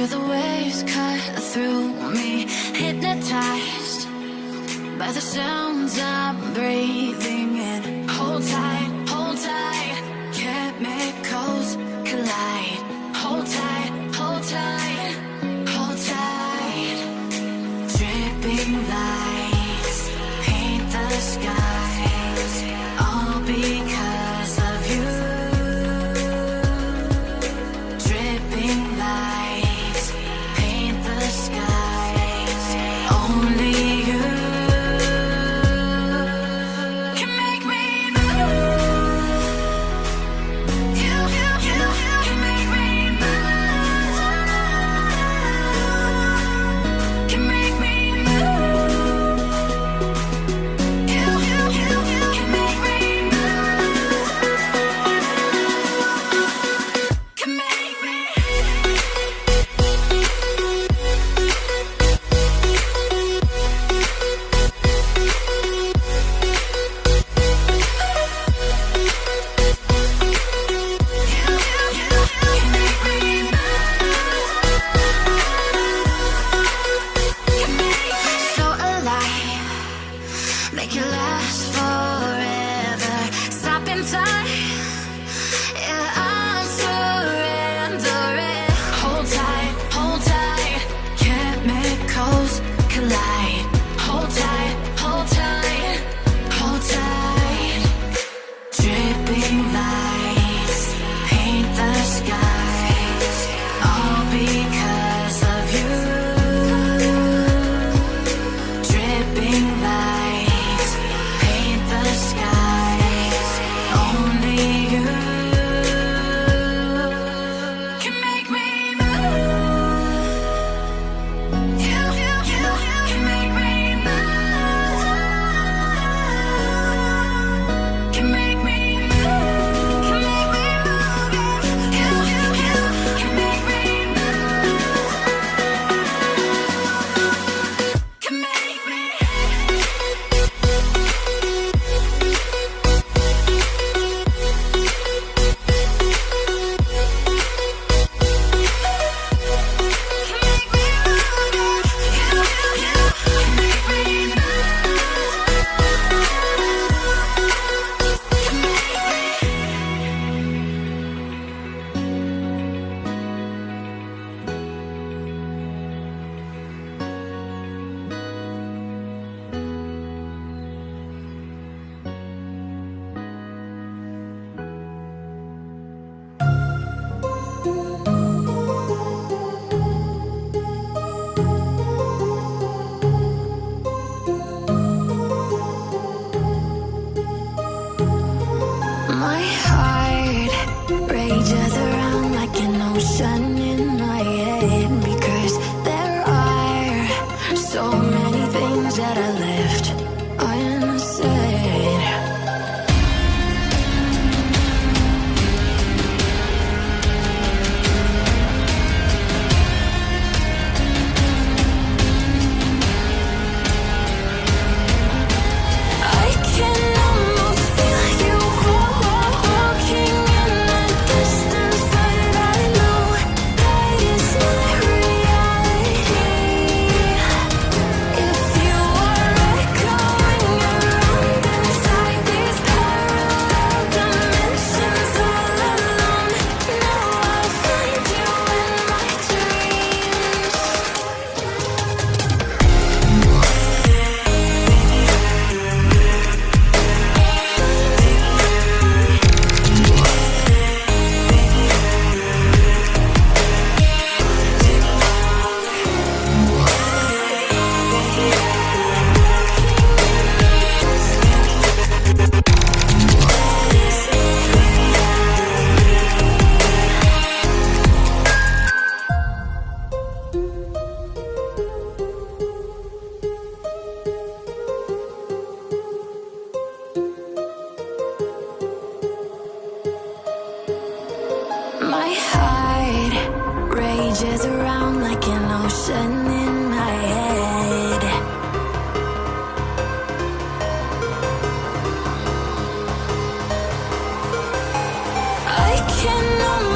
Feel the waves cut through me, hypnotized by the sounds I'm breathing in. Hold tight, chemicals collide. Hold tight, hold tight, hold tight. Dripping lights paint the skies, all because of you. Dripping lights paint the skies, only you can make me move. You can make me move. Can make me move. You can make me move. Can make me. So alive, make it last forever. Stop in time, yeah, I'm surrendering. Hold tight, chemicals collide. Hold tight, hold tight, hold tight. Dripping lights paint the skies, all because of you. Dripping lights paint the skies, only you can make me move. You can make me move. Can make me move. Can make me move. You can make me move. Can make me. My heart rages around like an ocean in my head, because there are so many things that I left unsaid. I can almost feel you walking in the distance, but I know that it's not reality. If you are echoing around inside these parallel dimensions all alone, now I'll find you in my dreams. My heart rages around like an ocean in my head. I can almost